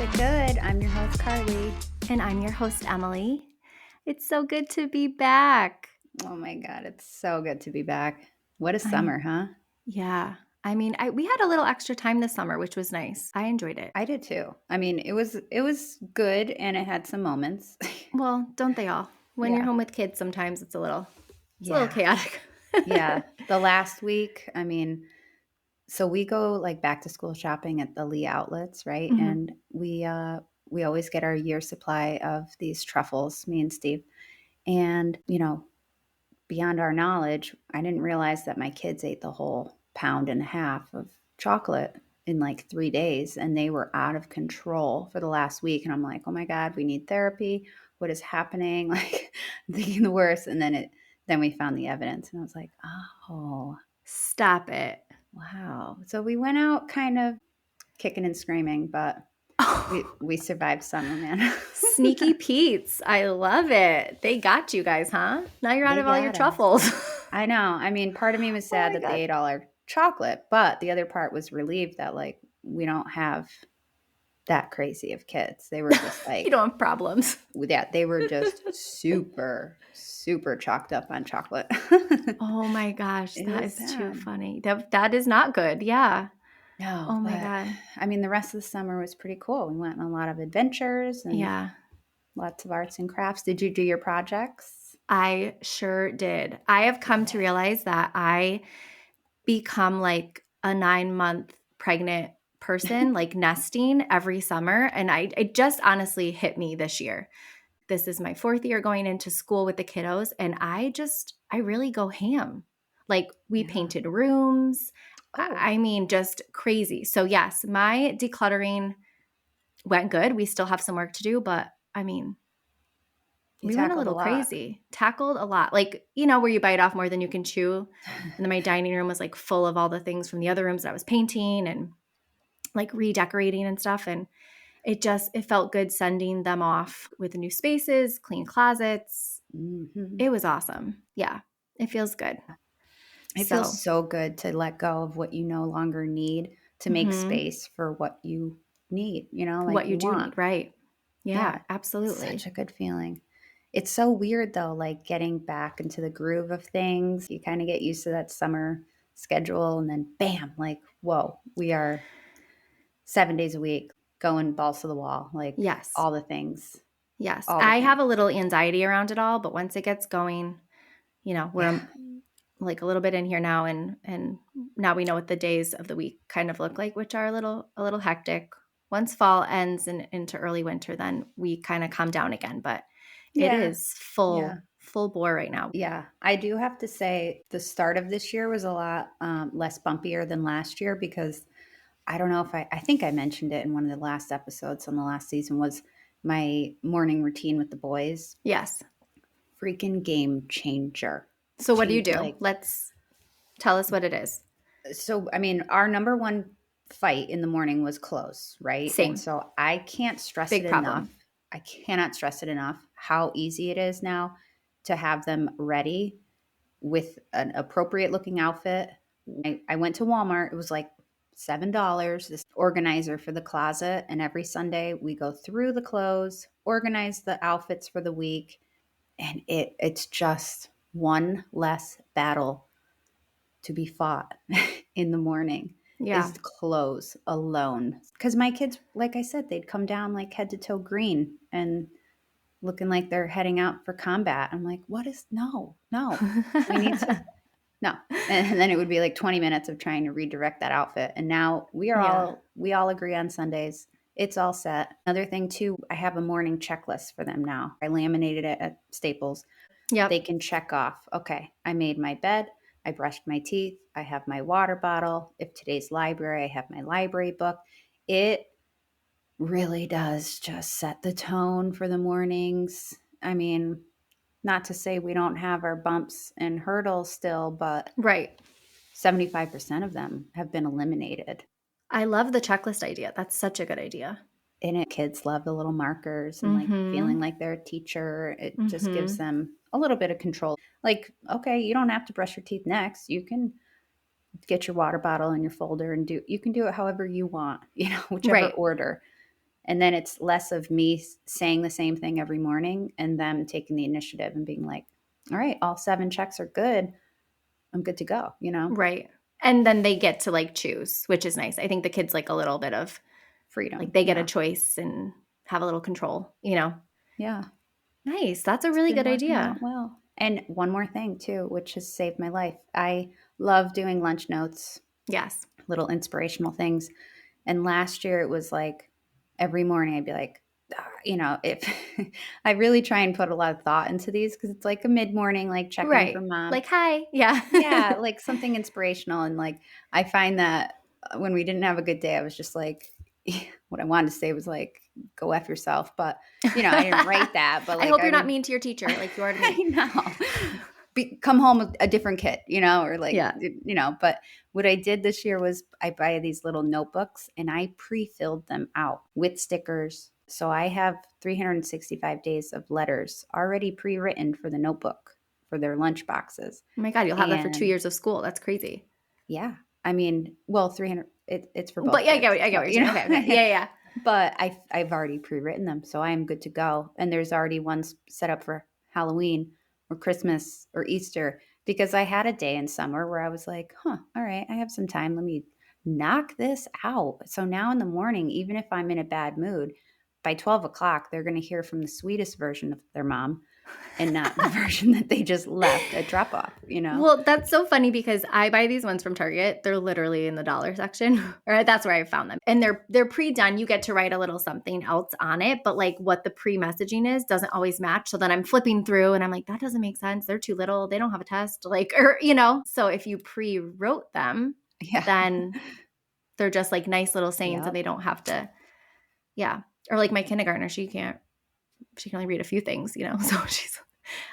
it good. I'm your host, Carly. And I'm your host, Emily. It's so good to be back. Oh my God, it's so good to be back. What a I summer, huh? Yeah. We had a little extra time this summer, which was nice. I enjoyed it. I did too. I mean, it was good and it had some moments. Well, don't they all? When you're Yeah. home with kids, sometimes it's a little Yeah. chaotic. Yeah. The last week, I mean, so we go like back to school shopping at the Lee outlets, right? Mhm. And we always get our year supply of these truffles, me and Steve. And, beyond our knowledge, I didn't realize that my kids ate the whole pound and a half of chocolate in like 3 days and they were out of control for the last week. And I'm like, oh my God, we need therapy. What is happening? Like thinking the worst. And then we found the evidence and I was like, oh, Stop it. wow. So we went out kind of kicking and screaming, but we survived summer, man. Sneaky Pete's. I love it. They got you guys, huh? Now you're out They of all your got us. truffles. I know. I mean, part of me was Oh sad my that they God. ate all our chocolate, but the other part was relieved that like we don't have that crazy of kids. They were just You like, don't have problems. yeah, they were just super, super chalked up on chocolate. Oh my gosh, It that was is too bad. funny. That is not good. Yeah. No, Oh my but God. I mean, the rest of the summer was pretty cool. We went on a lot of adventures and Yeah. lots of arts and crafts. Did you do your projects? I sure did. I have come to Yeah. realize that I become like a 9-month pregnant person, like nesting every summer. And it just honestly hit me this year. This is my 4th year going into school with the kiddos. And I really go ham. Like we Yeah. painted rooms. Oh, Just crazy. So, yes, my decluttering went good. We still have some work to do, but you we went a tackled a little lot. crazy, tackled a lot. Like, where you bite off more than you can chew. And then my dining room was like full of all the things from the other rooms that I was painting and like redecorating and stuff. And it felt good sending them off with new spaces, clean closets. Hmm. It was awesome. Yeah, it feels good. It feels So, so good to let go of what you no longer need to make mhm, space for what you need, like what you you do want. need, right? Yeah, Yeah, such absolutely. a good feeling. It's so weird though, like getting back into the groove of things. You kind of get used to that summer schedule and then bam, like, whoa, we are 7 days a week going balls to the wall, like Yes. all the things, Yes. all the I things. have a little anxiety around it all, but once it gets going, we're Yeah. like a little bit in here now and now we know what the days of the week kind of look like, which are a little hectic. Once fall ends and into early winter, then we kind of calm down again, but it Yeah. is Yeah. full bore right now. Yeah, I do have to say the start of this year was a lot less bumpier than last year because I don't know if I think I mentioned it in one of the last episodes on the last season was my morning routine with the boys. Yes. Freaking game changer. So what do you Change do? like Let's tell us what it is. so I mean our number one fight in the morning was clothes, right? And Same. so I can't stress it Big enough. problem. I cannot stress it enough how easy it is now to have them ready with an appropriate looking outfit. I went to Walmart. It was like $7, this organizer for the closet. And every Sunday we go through the clothes, organize the outfits for the week. And it's just one less battle to be fought in the morning Yeah. is clothes alone. Because my kids, like I said, they'd come down like head to toe green and looking like they're heading out for combat. I'm like, what is no. We need to no. And then it would be like 20 minutes of trying to redirect that outfit. And now Yeah. we all agree on Sundays. It's all set. Another thing too, I have a morning checklist for them now. I laminated it at Staples. They Yep. can check off, okay, I made my bed, I brushed my teeth, I have my water bottle. If today's library, I have my library book. It really does just set the tone for the mornings. I mean, not to say we don't have our bumps and hurdles still, but Right. 75% of them have been eliminated. I love the checklist idea. That's such a good idea. And kids love the little markers and like feeling Mhm. like they're a teacher. It just gives Mhm. them a little bit of control. Like, okay, you don't have to brush your teeth next. You can get your water bottle in your folder and you can do it however you want, whichever Right. order. And then it's less of me saying the same thing every morning and them taking the initiative and being like, all right, all 7 checks are good. I'm good to go, you know? Right. And then they get to like choose, which is nice. I think the kids like a little bit of like Freedom. they get a Yeah. choice and have a little control, you know? Yeah. Nice. That's a It's really been good working out idea. well. And one more thing too, which has saved my life. I love doing lunch notes, Yes. little inspirational things. And last year it was like every morning I'd be like, you know, if I really try and put a lot of thought into these because it's like a mid morning, like check in for Right. mom. Like, hi. Yeah. Yeah, like something inspirational. And like, I find that when we didn't have a good day, I was just like, what I wanted to say was like, go F yourself. But, you know, I didn't write that, but I like hope I you're not would, mean to your teacher like you are to I me. know, come home with a different kid, you know, or like, Yeah. you know, but what I did this year was I buy these little notebooks and I pre-filled them out with stickers. So I have 365 days of letters already pre-written for the notebook for their lunch boxes. Oh my God, you'll have that for 2 And years of school. That's crazy. yeah, I mean, well, 300, it's for But both yeah, kids. I get So, what you're you saying. Okay, okay. know, Yeah, yeah. but I've already pre-written them. So I am good to go. And there's already ones set up for Halloween or Christmas or Easter because I had a day in summer where I was like, huh, all right, I have some time. Let me knock this out. So now in the morning, even if I'm in a bad mood, by 12 o'clock, they're going to hear from the sweetest version of their mom and not the version that they just left at drop off, you know? Well, that's so funny because I buy these ones from Target. They're literally in the dollar section, or that's where I found them. And they're pre-done. You get to write a little something else on it, but like what the pre-messaging is doesn't always match. So then I'm flipping through and I'm like, that doesn't make sense. They're too little. They don't have a test. Like, or you know. So if you pre-wrote them, Yeah. then they're just like nice little sayings and Yep. they don't have to, yeah. Or like my kindergartner, she can only read a few things, you know. So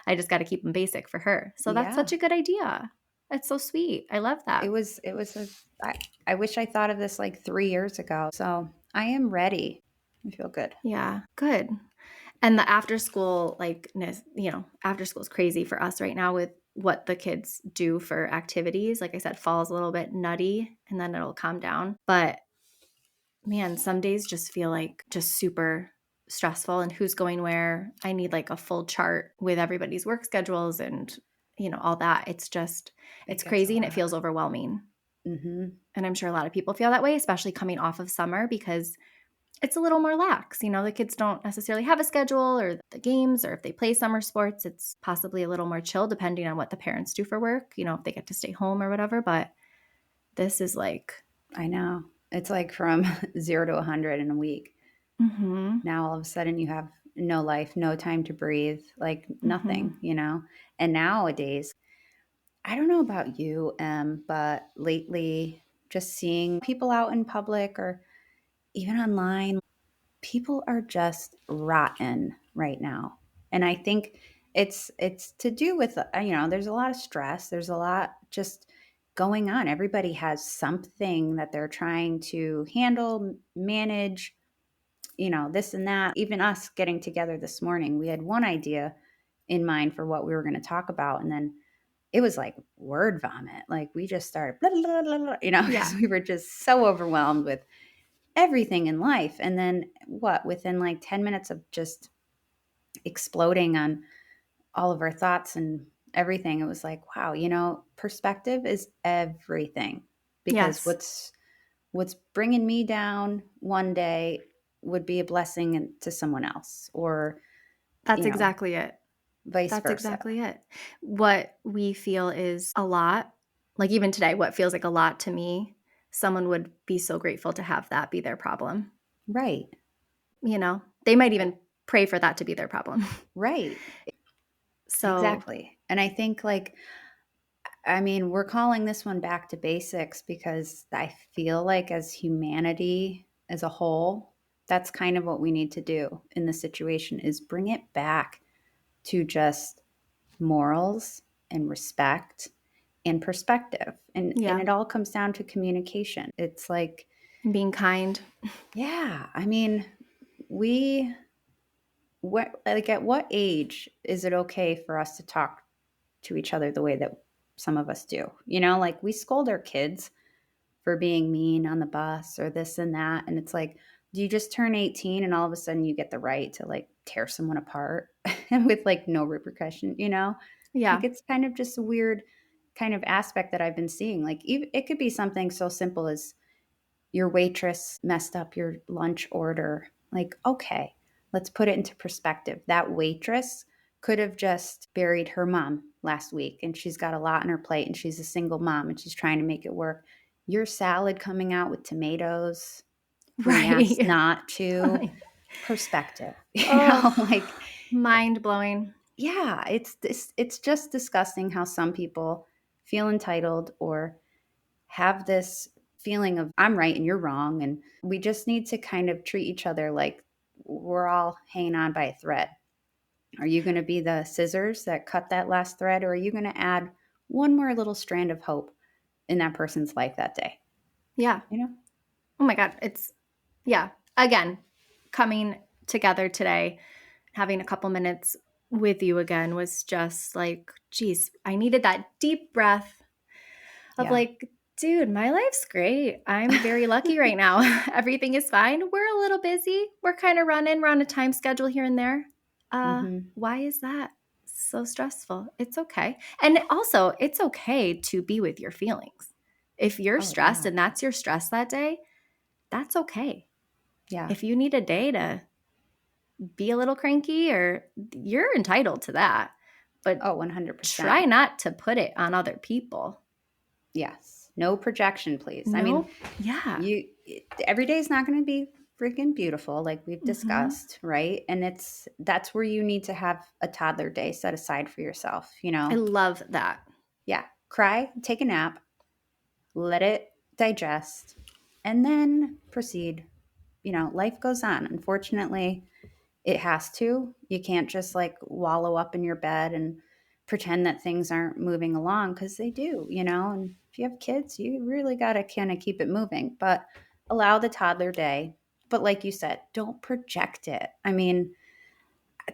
I just got to keep them basic for her. So that's Yeah. such a good idea. That's so sweet. I love that. It was a, I wish I thought of this like 3 years ago. So I am ready. I feel good. Yeah, good. And the after school, like, you know, after school is crazy for us right now with what the kids do for activities. Like I said, fall's a little bit nutty and then it'll calm down. But man, some days just feel like just super stressful and who's going where. I need like a full chart with everybody's work schedules and, you know, all that. It's just, It it's gets a crazy and it lot. feels overwhelming. Mm-hmm. And I'm sure a lot of people feel that way, especially coming off of summer because it's a little more lax. You know, the kids don't necessarily have a schedule or the games, or if they play summer sports, it's possibly a little more chill depending on what the parents do for work, you know, if they get to stay home or whatever. But this is like, I know. It's like from 0 to 100 in a week. mm-hmm, Now all of a sudden you have no life, no time to breathe, like mm-hmm. nothing, you know? And nowadays, I don't know about you, but lately just seeing people out in public or even online, people are just rotten right now. And I think it's to do with you know, there's a lot of stress, there's a lot just going on. Everybody has something that they're trying to handle, manage, you know, this and that. Even us getting together this morning, we had one idea in mind for what we were going to talk about, and then it was like word vomit. Like we just started blah, blah, blah, blah, you know, because Yeah. we were just so overwhelmed with everything in life. And then what, within like 10 minutes of just exploding on all of our thoughts and everything, it was like, wow, you know, perspective is everything. Because Yes. what's bringing me down one day would be a blessing to someone else, or That's you know, exactly it. vice That's versa. exactly it. What we feel is a lot, like even today, what feels like a lot to me, someone would be so grateful to have that be their problem. Right. You know, they might even pray for that to be their problem. Right. So, Exactly. And I think like, I mean, we're calling this one back to basics because I feel like as humanity as a whole, that's kind of what we need to do in this situation is bring it back to just morals and respect and perspective. And yeah, it all comes down to communication. It's like, and being kind. yeah, I mean, we what like at what age is it okay for us to talk to each other the way that some of us do? You know, like we scold our kids for being mean on the bus or this and that. And it's like, Do you just turn 18 and all of a sudden you get the right to like tear someone apart with like no repercussion, you know? Like Yeah. it's kind of just a weird kind of aspect that I've been seeing. Like even, it could be something so simple as your waitress messed up your lunch order. Like, okay, let's put it into perspective. That waitress could have just buried her mom last week and she's got a lot on her plate and she's a single mom and she's trying to make it work. Your salad coming out with tomatoes, being asked Right. not to, perspective. Oh, Like mind blowing. yeah, it's just disgusting how some people feel entitled or have this feeling of I'm right and you're wrong, and we just need to kind of treat each other like we're all hanging on by a thread. Are you going to be the scissors that cut that last thread, or are you going to add one more little strand of hope in that person's life that day? Yeah. You know? Oh my God. Yeah. Again, coming together today, having a couple minutes with you again was just like, geez, I needed that deep breath of Yeah. like, dude, my life's great. I'm very lucky right now. Everything is fine. We're a little busy. We're kind of running. We're on a time schedule here and there. Hmm. Why is that so stressful? It's okay. And also, it's okay to be with your feelings. If you're Oh stressed yeah. and that's your stress that day, that's okay. Yeah. If you need a day to be a little cranky, or you're entitled to that, but Oh, 100%. try not to put it on other people. Yes. No projection, please. I mean, No, yeah. every day is not going to be freaking beautiful like we've Hmm. discussed, right? And that's where you need to have a toddler day set aside for yourself, you I know. love that. Yeah, cry, take a nap, let it digest, and then proceed. You know, life goes on. Unfortunately, it has to. You can't just like wallow up in your bed and pretend that things aren't moving along because they do, you know. And if you have kids, you really got to kind of keep it moving, but allow the toddler day. But like you said, don't project it. I mean,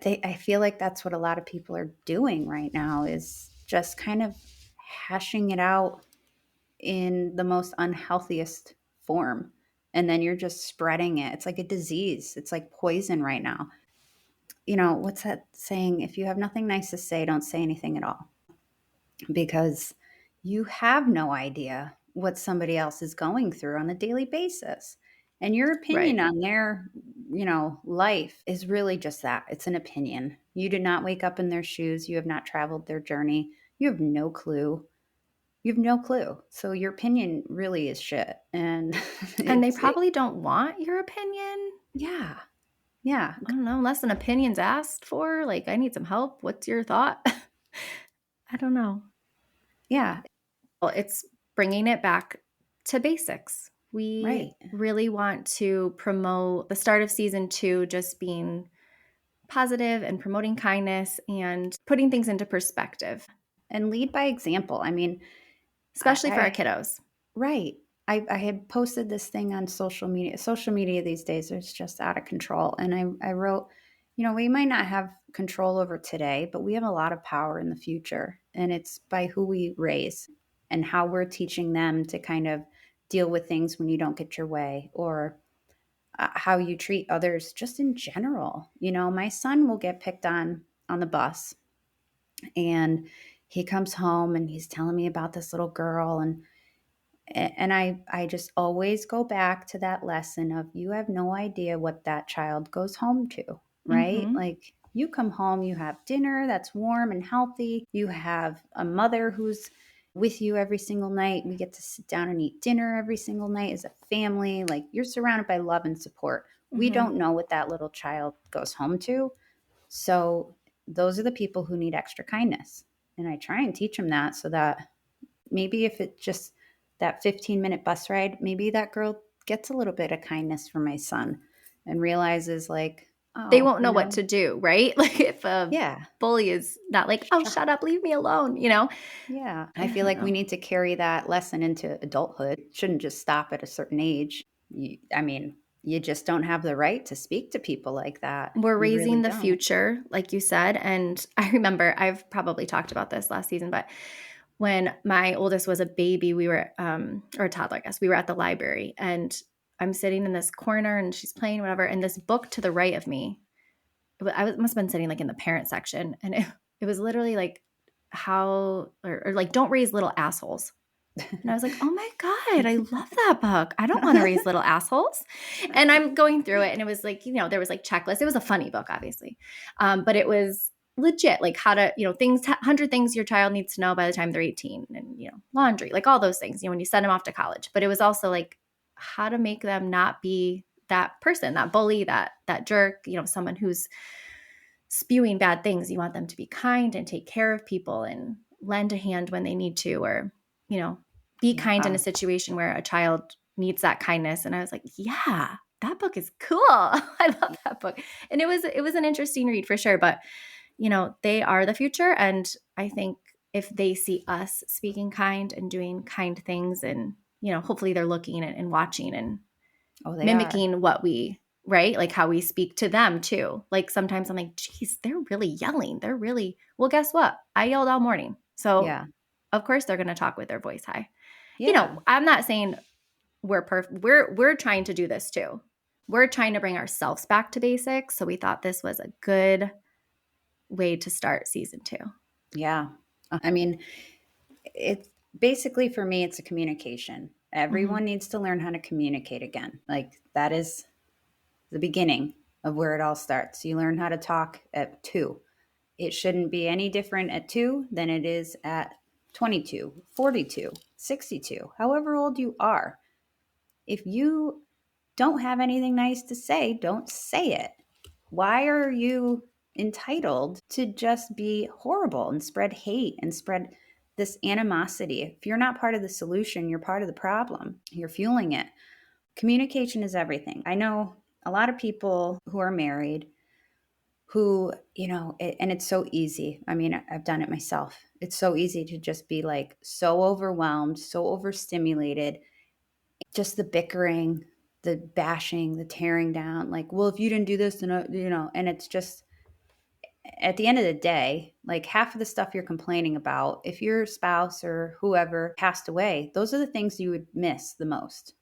I feel like that's what a lot of people are doing right now is just kind of hashing it out in the most unhealthiest form. And then you're just spreading it. It's like a disease. It's like poison right now. You know, what's that saying? If you have nothing nice to say, don't say anything at all because you have no idea what somebody else is going through on a daily basis. And your opinion Right. on their, life is really just that. It's an opinion. You did not wake up in their shoes. You have not traveled their journey. You have no clue. You have no clue. So your opinion really is shit. And And they it, probably don't want your opinion. yeah. Yeah. I don't know, unless an opinion's asked for. Like, I need some help. What's your thought? I don't know. Yeah. Well, it's bringing it back to basics. We Right. really want to promote the start of season 2 just being positive and promoting kindness and putting things into perspective, And lead by example. I mean, especially for our I kiddos. right. I had posted this thing on social media. Social media these days is just out of control. And I wrote, we might not have control over today, but we have a lot of power in the future. And it's by who we raise and how we're teaching them to kind of deal with things when you don't get your way or how you treat others just in general. My son will get picked on the bus and he comes home and he's telling me about this little girl and I just always go back to that lesson of you have no idea what that child goes home to, right? Mhm. Like you come home, you have dinner that's warm and healthy. You have a mother who's with you every single night. We get to sit down and eat dinner every single night as a family. Like you're surrounded by love and support. We Mhm. don't know what that little child goes home to. So those are the people who need extra kindness. And I try and teach them that so that maybe if it just that 15-minute bus ride, maybe that girl gets a little bit of kindness from my son and realizes like, They oh, won't know what to do, right? Like if a yeah, bully is not like, "Oh, shut shut up, leave me alone," you know? yeah. I I feel don't like we know. need to carry that lesson into adulthood. It shouldn't just stop at a certain age. I mean, you just don't have the right to speak to people like that. We're You really raising the don't. future, like you said, and I remember I've probably talked about this last season, but when my oldest was a baby, we were or a toddler, I guess, we were at the library and I'm sitting in this corner and she's playing whatever, and this book to the right of me, must have been sitting like in the parent section, and it was literally like how or like don't raise little assholes. And I was like, oh my God, I love that book. I don't want to raise little assholes. And I'm going through it, and it was like, there was like checklists. It was a funny book, obviously. But it was legit, like how to, things, 100 things your child needs to know by the time they're 18, and, laundry, like all those things, when you send them off to college. But it was also like how to make them not be that person, that bully, that jerk, someone who's spewing bad things. You want them to be kind and take care of people and lend a hand when they need to, or, be kind in a Yeah. situation where a child needs that kindness. And I was like, yeah, that book is cool. I love that book. And it was an interesting read for sure. But, they are the future. And I think if they see us speaking kind and doing kind things, and, hopefully they're looking and watching and Oh, they are. mimicking what we, right? Like how we speak to them too. Like sometimes I'm like, geez, they're really yelling. Well, guess what? I yelled all morning. So Yeah. of course they're going to talk with their voice high. Yeah. I'm not saying we're perfect. We're trying to do this too. We're trying to bring ourselves back to basics. So we thought this was a good way to start season 2. Yeah. I mean, it's basically for me, it's a communication. Mm-hmm. Everyone needs to learn how to communicate again. Like that is the beginning of where it all starts. You learn how to talk at 2. It shouldn't be any different at 2 than it is at 22, 42, 62, however old you are. If you don't have anything nice to say, don't say it. Why are you entitled to just be horrible and spread hate and spread this animosity? If you're not part of the solution, you're part of the problem. You're fueling it. Communication is everything. I know a lot of people who are married who, and it's so easy. I mean, I've done it myself. It's so easy to just be like so overwhelmed, so overstimulated, just the bickering, the bashing, the tearing down. Like, well, if you didn't do this, then, and it's just at the end of the day, like half of the stuff you're complaining about, if your spouse or whoever passed away, those are the things you would miss the most.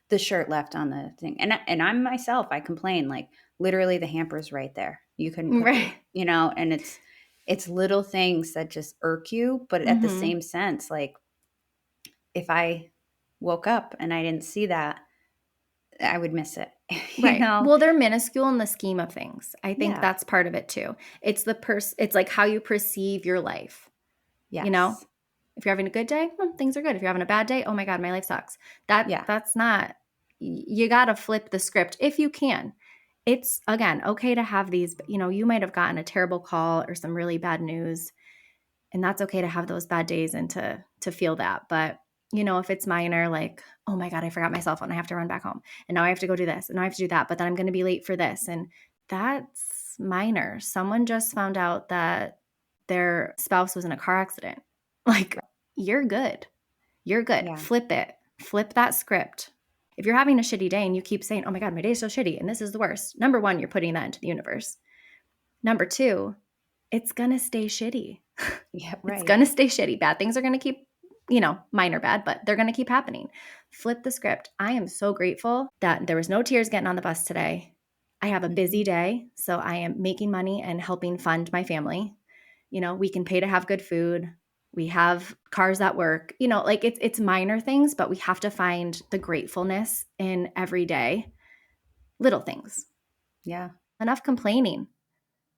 The shirt left on the thing. And I'm myself, I complain like literally the hamper's right there. You couldn't put Right. and it's little things that just irk you, but at the Mm-hmm. same sense, like if I woke up and I didn't see that, I would miss it. you Right. know? Well, they're minuscule in the scheme of things. I think Yeah. that's part of it too. It's like how you perceive your life, you know? Yes. If you're having a good day, things are good. If you're having a bad day, oh my God, my life sucks. Yeah. That's not, you got to flip the script if you can. It's again okay to have these, you might have gotten a terrible call or some really bad news, and that's okay to have those bad days and to feel that. But if it's minor, like, oh my God, I forgot my cell phone, I have to run back home, and now I have to go do this, and now I have to do that, but then I'm going to be late for this, and that's minor. Someone just found out that their spouse was in a car accident. Like, you're good. You're good. Yeah. Flip it. Flip that script. If you're having a shitty day and you keep saying, oh my God, my day is so shitty and this is the worst, number one, you're putting that into the universe. Number two, it's going to stay shitty. Yeah. It's Right. going to stay shitty. Bad things are going to keep, minor bad, but they're going to keep happening. Flip the script. I am so grateful that there was no tears getting on the bus today. I have a busy Mhm. day, so I am making money and helping fund my family. We can pay to have good food. We have cars that work. Like it's minor things, but we have to find the gratefulness in everyday little things. Yeah. Enough complaining.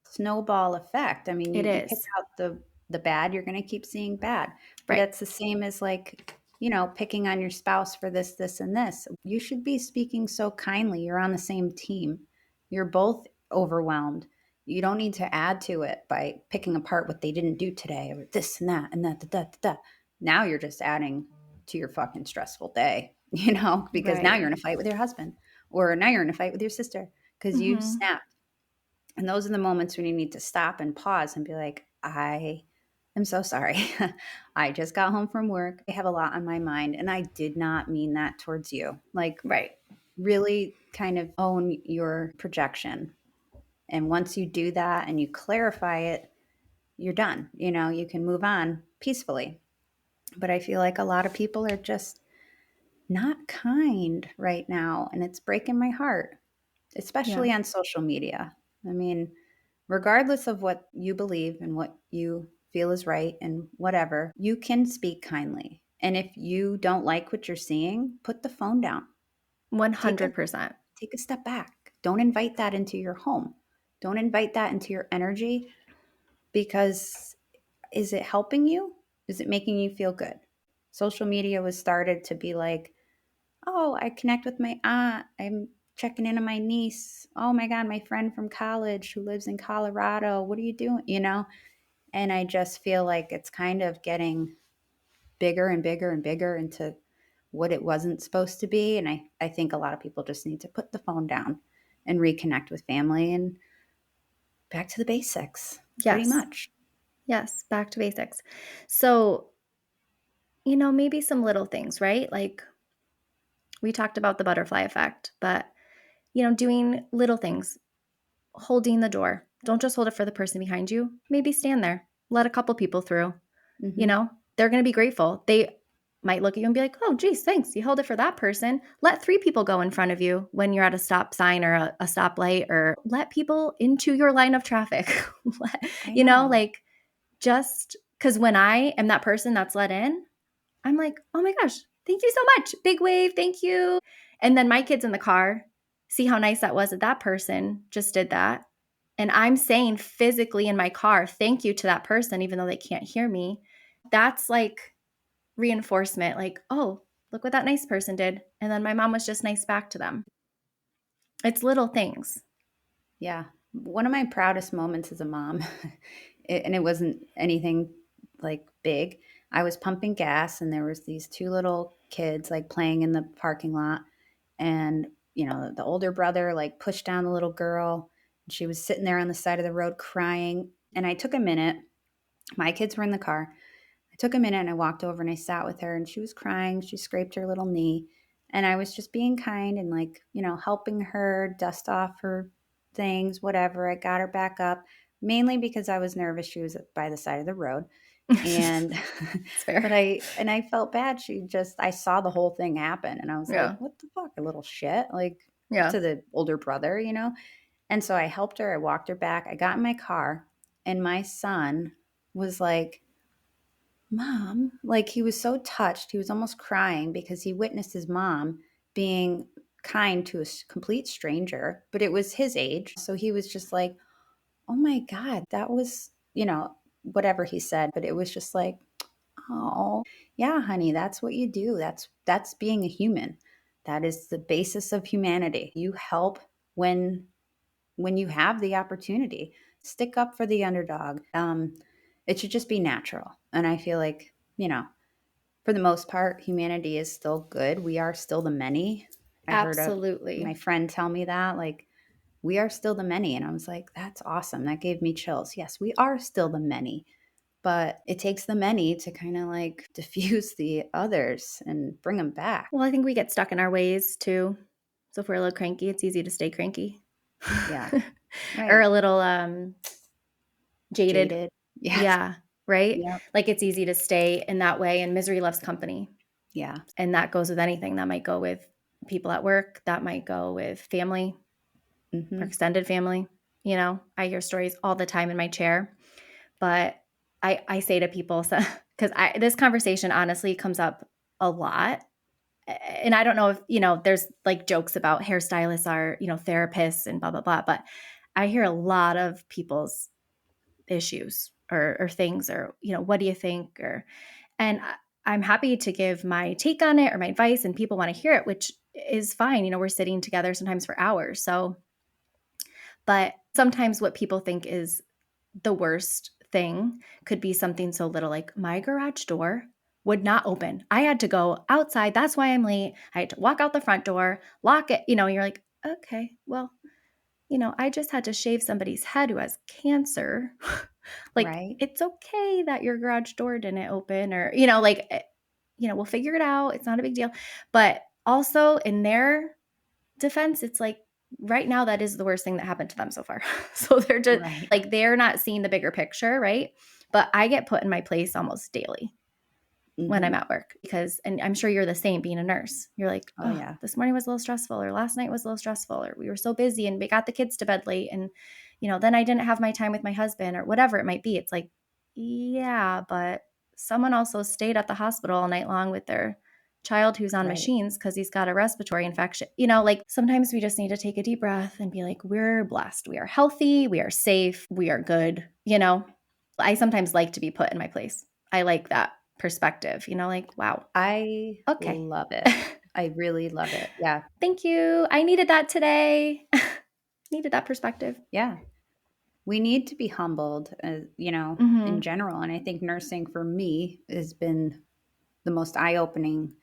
Snowball effect. I mean, It you pick is. out the bad, you're going to keep seeing bad. But Right. that's the same as like, picking on your spouse for this, and this. You should be speaking so kindly. You're on the same team. You're both overwhelmed. You don't need to add to it by picking apart what they didn't do today or this and that, da, da, da, da. Now you're just adding to your fucking stressful day, because now Right. you're in a fight with your husband or now you're in a fight with your sister because you Mm-hmm. snapped. And those are the moments when you need to stop and pause and be like, I am so sorry. I just got home from work. I have a lot on my mind, and I did not mean that towards you. Like, Right. really kind of own your projection. And once you do that and you clarify it, you're done. You can move on peacefully. But I feel like a lot of people are just not kind right now. And it's breaking my heart, Yeah. especially on social media. I mean, regardless of what you believe and what you feel is right and whatever, you can speak kindly. And if you don't like what you're seeing, put the phone down. Take a 100%. take a step back. Don't invite that into your home. Don't invite that into your energy, because is it helping you? Is it making you feel good? Social media was started to be like, oh, I connect with my aunt. I'm checking in on my niece. Oh my God, my friend from college who lives in Colorado. What are you doing? And I just feel like it's kind of getting bigger and bigger and bigger into what it wasn't supposed to be. And I think a lot of people just need to put the phone down and reconnect with family and back to the basics, pretty Yes. much. Yes. Back to basics. So, maybe some little things, right? Like we talked about the butterfly effect, but, doing little things, holding the door. Don't just hold it for the person behind you. Maybe stand there, let a couple people through. You Hmm. know, they're going to be grateful. They might look at you and be like, oh, geez, thanks. You held it for that person. Let 3 people go in front of you when you're at a stop sign or a stoplight, or let people into your line of traffic. I know. Like just because when I am that person that's let in, I'm like, oh my gosh, thank you so much. Big wave. Thank you. And then my kids in the car see how nice that was that that person just did that. And I'm saying physically in my car, thank you to that person, even though they can't hear me. That's like reinforcement, like, oh, look what that nice person did. And then my mom was just nice back to them. It's little things. Yeah. One of my proudest moments as a mom, and it wasn't anything like big. I was pumping gas and there was these two little kids like playing in the parking lot, and the older brother like pushed down the little girl, and she was sitting there on the side of the road crying, and I took a minute. My kids were in the car. I took a minute and I walked over and I sat with her, and she was crying. She scraped her little knee. And I was just being kind and like, helping her dust off her things, whatever. I got her back up, mainly because I was nervous. She was by the side of the road. And It's but fair. I felt bad. I saw the whole thing happen and I was like, Yeah. what the fuck, a little shit, like, Yeah. to the older brother. And so I helped her. I walked her back. I got in my car, and my son was like, Mom, like, he was so touched. He was almost crying because he witnessed his mom being kind to a complete stranger, but it was his age. So he was just like, oh my God, that was, whatever he said, but it was just like, oh, yeah, honey, that's what you do. That's being a human. That is the basis of humanity. You help when you have the opportunity. Stick up for the underdog. It should just be natural. And I feel like, for the most part, humanity is still good. We are still the many. I heard Absolutely. my friend tell me that, like, we are still the many. And I was like, that's awesome. That gave me chills. Yes, we are still the many, but it takes the many to kind of like diffuse the others and bring them back. Well, I think we get stuck in our ways too. So if we're a little cranky, it's easy to stay cranky. Yeah, Or right. a little jaded. Jaded. Yeah. Yeah, right? Yep. Like it's easy to stay in that way, and misery loves company. Yeah. And that goes with anything. That might go with people at work, that might go with family or Hmm. extended family. I hear stories all the time in my chair, but I say to people, so because this conversation honestly comes up a lot. And I don't know if, there's like jokes about hairstylists are, therapists and blah, blah, blah. But I hear a lot of people's issues or things, or, what do you think? And I'm happy to give my take on it or my advice, and people want to hear it, which is fine. We're sitting together sometimes for hours. So, but sometimes what people think is the worst thing could be something so little like my garage door would not open. I had to go outside. That's why I'm late. I had to walk out the front door, lock it. You're like, okay, well, I just had to shave somebody's head who has cancer. Like, Right. it's okay that your garage door didn't open, or, we'll figure it out. It's not a big deal. But also in their defense, it's like right now that is the worst thing that happened to them so far. So they're just Right. like they're not seeing the bigger picture, right? But I get put in my place almost daily. when I'm Mhm. at work because, and I'm sure you're the same being a nurse. You're like, Oh, oh, yeah. this morning was a little stressful, or last night was a little stressful, or we were so busy and we got the kids to bed late. And, then I didn't have my time with my husband or whatever it might be. It's like, yeah, but someone also stayed at the hospital all night long with their child who's on Right. machines because he's got a respiratory infection. Like sometimes we just need to take a deep breath and be like, we're blessed. We are healthy. We are safe. We are good. I sometimes like to be put in my place. I like that perspective, like, wow, I okay. love it. I really love it. Yeah. Thank you. I needed that today. Needed that perspective. Yeah. We need to be humbled, in Mm-hmm. general. And I think nursing for me has been the most eye opening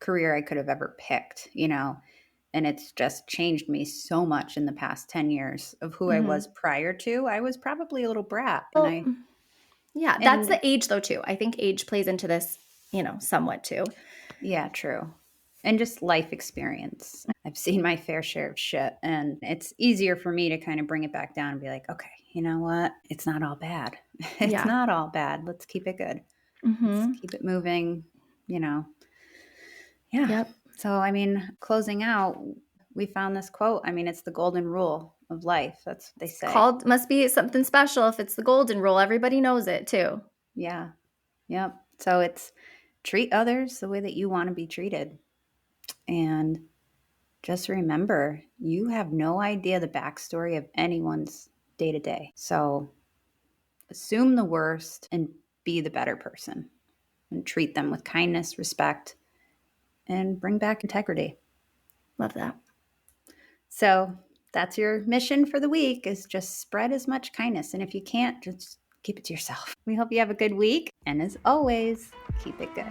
career I could have ever picked, and it's just changed me so much in the past 10 years of who I was Mm-hmm. prior to. I was probably a little brat Well, yeah, that's and the age though, too. I think age plays into this, somewhat too. yeah, true. And just life experience. I've seen my fair share of shit, and it's easier for me to kind of bring it back down and be like, okay, you know what? It's not all bad. It's Yeah. not all bad. Let's keep it good. Let's Mm-hmm. keep it moving, you know. Yeah. Yep. So, I mean, closing out, we found this quote. I mean, it's the golden rule of life. That's what they say. Must be something special if it's the golden rule. Everybody knows it too. Yeah. Yep. So it's treat others the way that you want to be treated. And just remember, you have no idea the backstory of anyone's day to day. So assume the worst and be the better person and treat them with kindness, respect, and bring back integrity. Love that. So that's your mission for the week, is just spread as much kindness. And if you can't, just keep it to yourself. We hope you have a good week. And as always, keep it good.